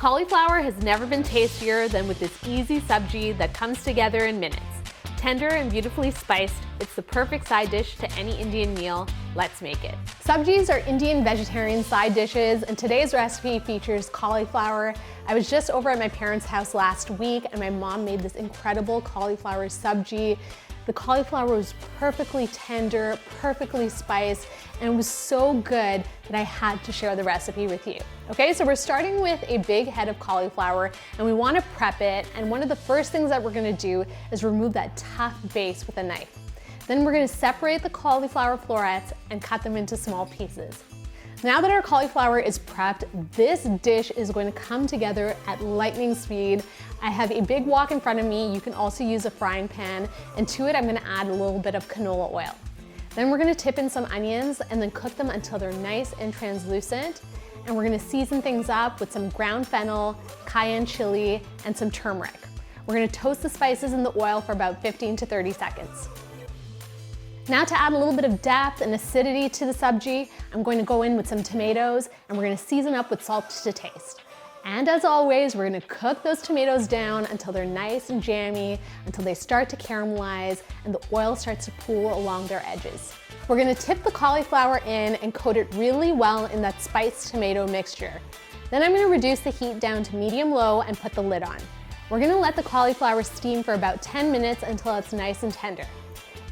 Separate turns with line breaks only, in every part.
Cauliflower has never been tastier than with this easy sabji that comes together in minutes. Tender and beautifully spiced, it's the perfect side dish to any Indian meal. Let's make it. Sabjis are Indian vegetarian side dishes, and today's recipe features cauliflower. I was just over at my parents' house last week, and my mom made this incredible cauliflower sabji. The cauliflower was perfectly tender, perfectly spiced, and it was so good that I had to share the recipe with you. Okay, so we're starting with a big head of cauliflower, and we want to prep it, and one of the first things that we're going to do is remove that tough base with a knife. Then we're going to separate the cauliflower florets and cut them into small pieces. Now that our cauliflower is prepped, this dish is going to come together at lightning speed. I have a big wok in front of me. You can also use a frying pan, and to it I'm going to add a little bit of canola oil. Then we're going to tip in some onions and then cook them until they're nice and translucent. And we're going to season things up with some ground fennel, cayenne chili, and some turmeric. We're going to toast the spices in the oil for about 15 to 30 seconds. Now to add a little bit of depth and acidity to the sabji, I'm going to go in with some tomatoes, and we're going to season up with salt to taste. And as always, we're going to cook those tomatoes down until they're nice and jammy, until they start to caramelize and the oil starts to pool along their edges. We're going to tip the cauliflower in and coat it really well in that spiced tomato mixture. Then I'm going to reduce the heat down to medium-low and put the lid on. We're going to let the cauliflower steam for about 10 minutes until it's nice and tender.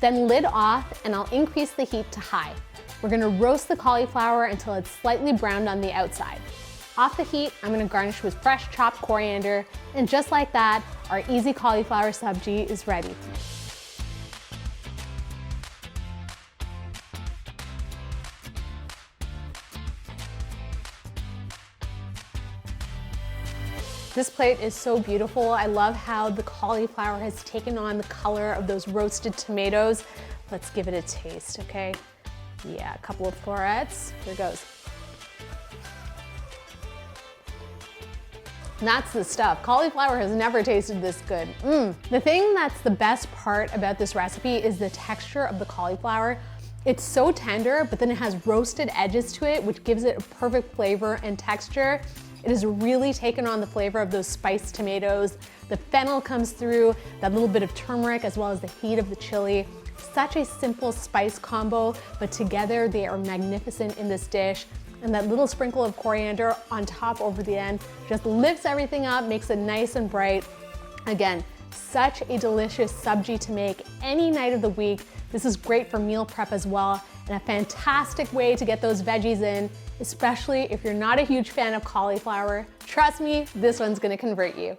Then lid off, and I'll increase the heat to high. We're going to roast the cauliflower until it's slightly browned on the outside. Off the heat, I'm going to garnish with fresh chopped coriander, and just like that, our easy cauliflower sabji is ready. This plate is so beautiful. I love how the cauliflower has taken on the color of those roasted tomatoes. Let's give it a taste, okay? Yeah, a couple of florets. Here goes. And that's the stuff. Cauliflower has never tasted this good. The thing that's the best part about this recipe is the texture of the cauliflower. It's so tender, but then it has roasted edges to it, which gives it a perfect flavor and texture. It has really taken on the flavor of those spiced tomatoes. The fennel comes through, that little bit of turmeric, as well as the heat of the chili. Such a simple spice combo, but together they are magnificent in this dish. And that little sprinkle of coriander on top over the end just lifts everything up, makes it nice and bright. Again, such a delicious sabji to make any night of the week. This is great for meal prep as well, and a fantastic way to get those veggies in, especially if you're not a huge fan of cauliflower. Trust me, this one's gonna convert you.